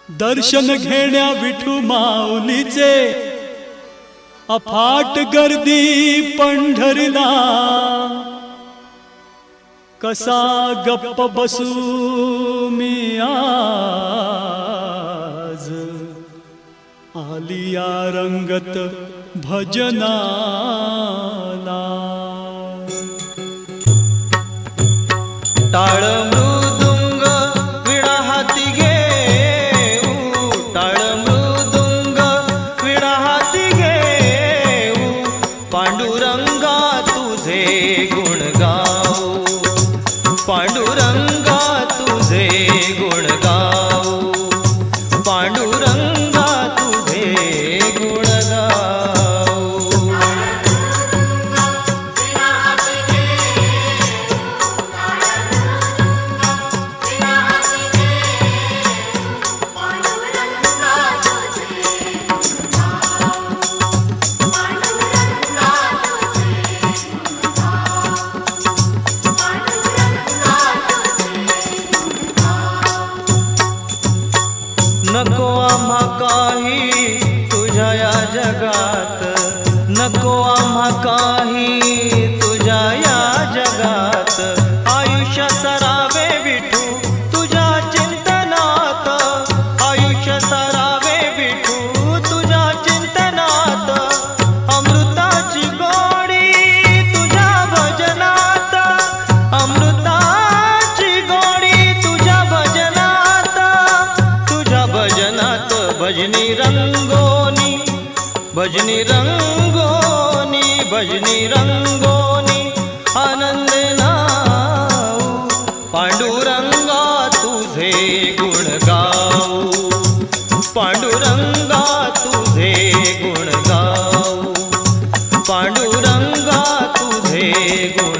दर्शन घेण्या विठू माऊलीचे अफाट गर्दी पंढरीला। कसा गप्प बसू मी आज, आलिया रंगत भजनाला। टाळ मृदुंग वीणा हाती घेऊ, टाळ मृदुंग वीणा हाती घेऊ, पांडुरंगा तुझे गुण गाऊ, पांडुरंगा तुझे गुण गाऊ, पांडुरंगा तुझे गुण गाऊ। नको आम्हा काही तुझ्या या जगात, नको आम्हा काही तुझ्या या जगात। आयुष्य सरावे विठू तुझ्या चिंतनात, आयुष्य सरावे विठू तुझ्या चिंतनात। अमृताची गोडी तुझ्या भजनात, अमृताची गोडी तुझ्या भजनात, तुझ्या भजनात। भजनी रंगोनी, भजनी रंगोनी, भजनी रंगोनी आनंद नाऊ, पांडुरंगा तुझे गुण गाऊ, पांडुरंगा तुझे गुण गाऊ, पांडुरंगा तुझे गुण